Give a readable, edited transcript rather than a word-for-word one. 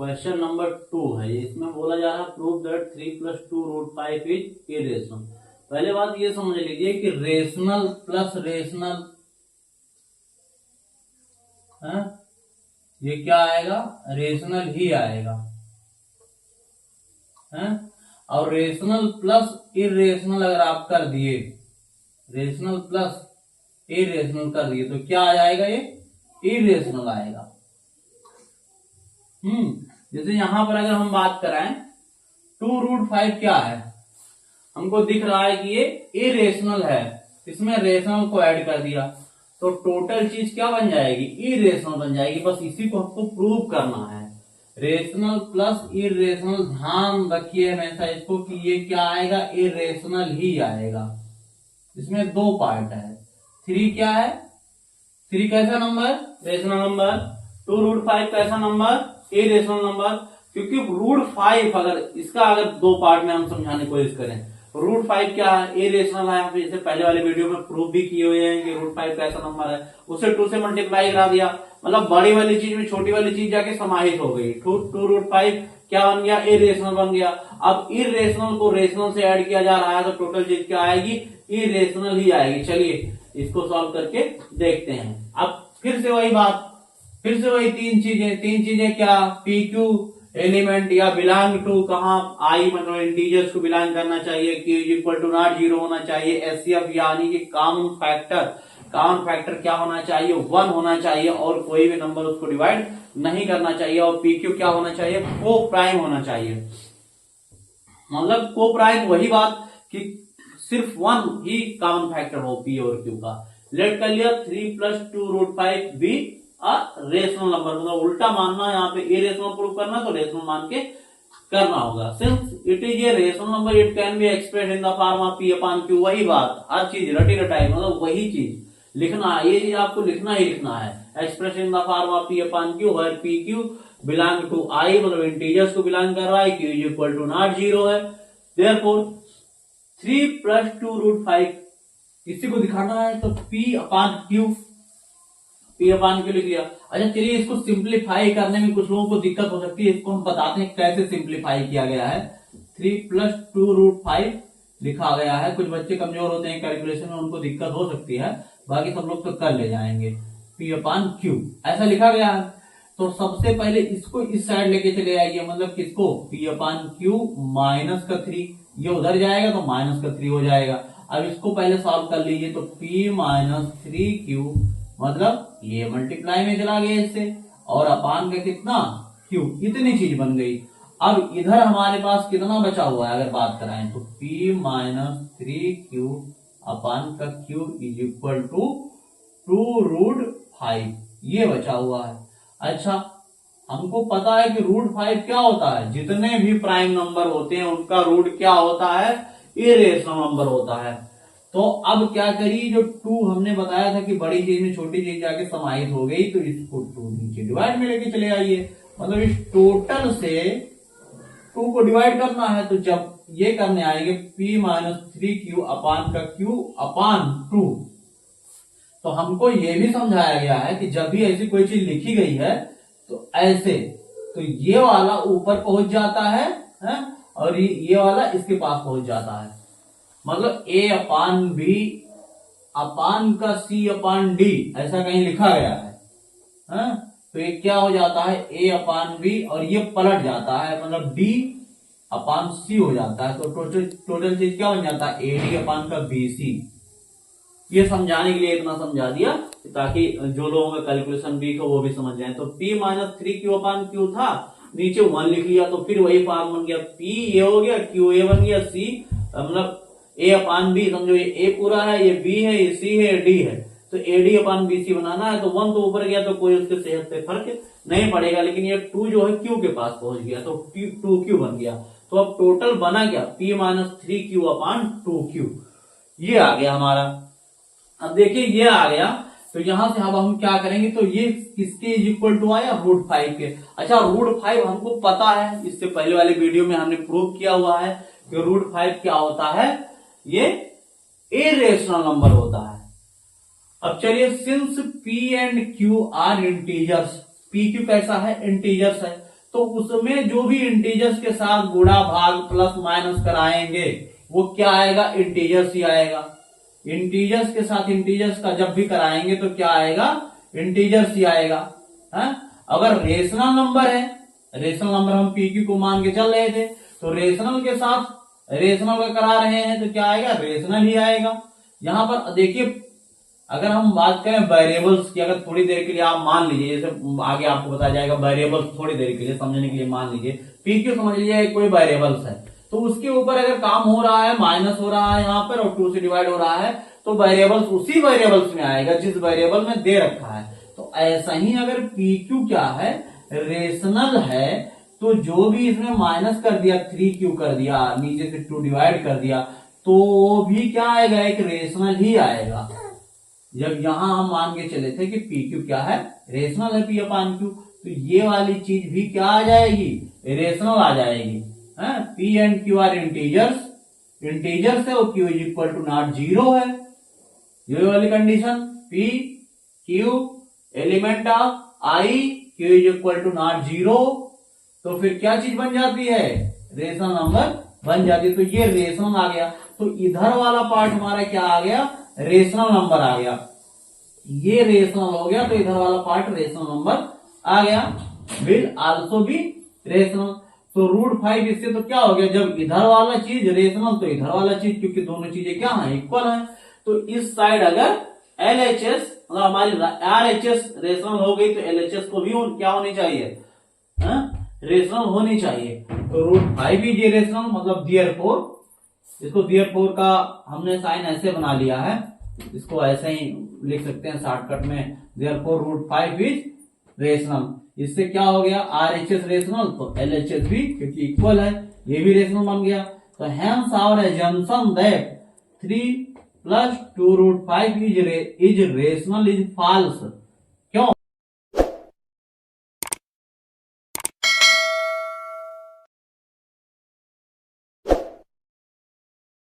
Question number 2 है, इसमें बोला जा रहा है प्रूव दैट 3 + 2√5 इज इरेशनल। पहले बात ये समझ लीजिए कि रेशनल प्लस रेशनल ये क्या आएगा, रेशनल ही आएगा है। और रेशनल प्लस इरेशनल अगर आप कर दिए, रेशनल प्लस इरेशनल कर दिए तो क्या आ जाएगा, ये इरेशनल आएगा। जैसे यहां पर अगर हम बात कराएं 2√5 क्या है, हमको दिख रहा है कि ये इरेशनल है, इसमें रेशनल को ऐड कर दिया तो टोटल चीज क्या बन जाएगी, इरेशनल बन जाएगी। बस इसी को हमको प्रूव करना है, रेशनल प्लस इरेशनल। ध्यान रखिए हमेशा इसको कि ये क्या आएगा, इरेशनल ही आएगा। इसमें दो पार्ट है, 3 क्या है, 3 कैसा नंबर, रेशनल नंबर, 2√5 कैसा नंबर, इरेशनल नंबर। क्योंकि √5 अगर इसका अगर दो पार्ट में हम समझाने की कोशिश करें, √5 क्या है, इरेशनल है। हम जैसे पहले वाले वीडियो में प्रूव भी किए हुए हैं कि √5 कैसा नंबर है, उसे 2 से मल्टीप्लाई करा दिया, मतलब बड़ी वाली चीज में छोटी वाली चीज जाके समाहित हो गई। 2√5 क्या बन गया, इरेशनल बन गया। अब इरेशनल को रेशनल से ऐड किया जा रहा है तो टोटल चीज क्या आएगी, इरेशनल ही आएगी। चलिए इसको सॉल्व करके देखते हैं। अब फिर से वही बात, फिर से वही तीन चीजें क्या, पी क्यू एलिमेंट या बिलोंग टू, कहा आई मतलब इंटीजर्स को बिलोंग करना चाहिए, क्यू इक्वल टू नॉट 0 होना चाहिए, एचसीएफ यानी कि कॉमन फैक्टर क्या होना चाहिए, 1 होना चाहिए और कोई भी नंबर उसको डिवाइड नहीं करना चाहिए। और पी क्यू क्या होना चाहिए, को प्राइम होना चाहिए। मतलब को प्राइम वही बात कि सिर्फ 1 ही कॉमन फैक्टर हो पी और क्यू का। लेट कर लिया 3 + 2√5 बी रेशनल नंबर, मतलब उल्टा मानना, यहाँ पे इरेशनल प्रूव करना तो रेशनल मान के करना होगा। Since it is a rational number it can be express in the form of P/Q। वही बात, हर चीज रटी रटाई, मतलब वही चीज लिखना है, ये चीज आपको लिखना ही लिखना है। Express in the form of P/Q where PQ belong to I, मतलब इंटीजर्स को बिलोंग कर रहा है, Q इक्वल टू नॉट 0 है। देयरफॉर 3 + 2√5 किसी को दिखाना है तो P/Q लिख लिया। अच्छा चलिए इसको सिंप्लीफाई करने में कुछ लोगों को दिक्कत हो सकती है, इसको हम बताते हैं कैसे सिंप्लीफाई किया गया है। 3 + 2√5 लिखा गया है, कुछ बच्चे कमजोर होते हैं कैलकुलेशन में, उनको दिक्कत हो सकती है, बाकी सब लोग तो कर ले जाएंगे। P/Q ऐसा लिखा गया है, तो सबसे पहले इसको इस साइड लेके चले आइए, मतलब किसको, P/Q -3, ये उधर जाएगा तो -3 हो जाएगा। अब इसको पहले सॉल्व कर लीजिए, तो P - 3Q मतलब ये मल्टीप्लाई में चला गया इससे, और अपान का कितना, Q, इतनी चीज बन गई। अब इधर हमारे पास कितना बचा हुआ है अगर बात कराएं तो P - 3Q अपान का Q इक्वल टू 2√5, ये बचा हुआ है। अच्छा हमको पता है कि √5 क्या होता है, जितने भी प्राइम नंबर होते हैं उनका रूट क्या होता है, इरेशनल नंबर होता है। तो अब क्या करिए, जो 2 हमने बताया था कि बड़ी चीज में छोटी चीज जाके समाहित हो गई, तो इसको 2 नीचे डिवाइड में लेके चले आइए, मतलब इस टोटल से 2 को डिवाइड करना है। तो जब ये करने आएंगे P - 3Q अपान का Q अपान 2, तो हमको ये भी समझाया गया है कि जब भी ऐसी कोई चीज लिखी गई है तो ऐसे, तो ये वाला ऊपर पहुंच जाता है और ये वाला इसके पास पहुंच जाता है, मतलब A/B अपान का C/D ऐसा कहीं लिखा गया है, तो ये क्या हो जाता है, A/B और ये पलट जाता है, मतलब D/C हो जाता है। तो टोटल चीज क्या बन जाता है, AD का BC। ये समझाने के लिए इतना समझा दिया ताकि जो लोगों का कैलकुलेशन वीक हो वो भी समझ जाए। तो P - 3Q/Q था, नीचे 1 लिख लिया, तो फिर वही फॉर्म बन गया, P ये हो गया, Q ये बन गया, C मतलब A/B, समझो ये A पूरा है, ये B है, ये C है, ये D है, तो AD/BC बनाना है। तो 1 तो ऊपर गया तो कोई उसके सेहत पे फर्क नहीं पड़ेगा, लेकिन ये 2 जो है Q के पास पहुंच गया तो 2Q बन गया। तो अब टोटल बना क्या, P - 3Q/2Q, ये आ गया हमारा। अब देखिए ये आ गया, तो यहां से अब हम क्या करेंगे, तो ये किसके इक्वल टू आया, √5 के। अच्छा √5 हमको पता है, इससे पहले वाले वीडियो में हमने प्रूव किया हुआ है कि √5 क्या होता है, ये इरेशनल नंबर होता है। अब चलिए since P and Q are integers, PQ कैसा है, इंटीजर्स है, तो उसमें जो भी इंटीजर्स के साथ गुणा भाग प्लस माइनस कराएंगे वो क्या आएगा, इंटीजर्स ही आएगा। इंटीजर्स के साथ इंटीजर्स का जब भी कराएंगे तो क्या आएगा, इंटीजर्स ही आएगा। है? अगर रेशनल नंबर है, रेशनल नंबर हम पी क्यू को मान के चल रहे थे, तो रेशनल के साथ रेशनल का करा रहे हैं तो क्या आएगा, रेशनल ही आएगा। यहां पर देखिए अगर हम बात करें वेरिएबल्स की, अगर थोड़ी देर के लिए आप मान लीजिए, जैसे आगे आपको बताया जाएगा वेरिएबल्स, थोड़ी देर के लिए समझने के लिए मान लीजिए पी क्यू समझ लीजिए कोई वेरिएबल्स है, तो उसके ऊपर अगर काम हो रहा है, माइनस हो रहा है यहाँ पर और 2 से डिवाइड हो रहा है, तो वेरिएबल्स उसी वेरिएबल्स में आएगा जिस वेरिएबल में दे रखा है। तो ऐसा ही अगर पी क्यू क्या है, रेशनल है, तो जो भी इसमें माइनस कर दिया 3Q कर दिया, नीचे से 2 डिवाइड कर दिया, तो भी क्या आएगा, एक रेशनल ही आएगा। जब यहां हम मान के चले थे कि पी क्यू क्या है, रेशनल है, पी अपान क्यू, तो ये वाली चीज भी क्या आ जाएगी, रेशनल आ जाएगी। P and Q are integers, integers है, और Q is equal to not zero है, ये वाली condition, P Q element of I, Q is equal to not zero, तो फिर क्या चीज बन जाती है, रेशनल नंबर बन जाती है। तो ये रेशनल आ गया, तो इधर वाला पार्ट हमारा क्या आ गया, रेशनल नंबर आ गया। ये रेशनल हो गया तो इधर वाला पार्ट रेशनल नंबर आ गया, विल आल्सो बी रेशनल। तो √5 इससे तो क्या हो गया, जब इधर वाला चीज रेशनल तो इधर वाला चीज, क्योंकि दोनों चीजें क्या है, इक्वल है। तो इस साइड अगर LHS मतलब हमारी RHS रेशनल हो गई तो LHS को भी क्या होनी चाहिए, रेशनल होनी चाहिए। तो √5 भी ये रेशनल, मतलब देयरफॉर, इसको देयरफॉर का हमने साइन ऐसे बना लिया है, इसको ऐसे ही लिख सकते हैं शॉर्टकट में, देयरफॉर √5 इज रेशनल। इससे क्या हो गया, RHS रेशनल तो LHS भी, क्योंकि इक्वल है, ये भी रेशनल बन गया। तो hence our assumption that 3 + 2 √5 is rational is false.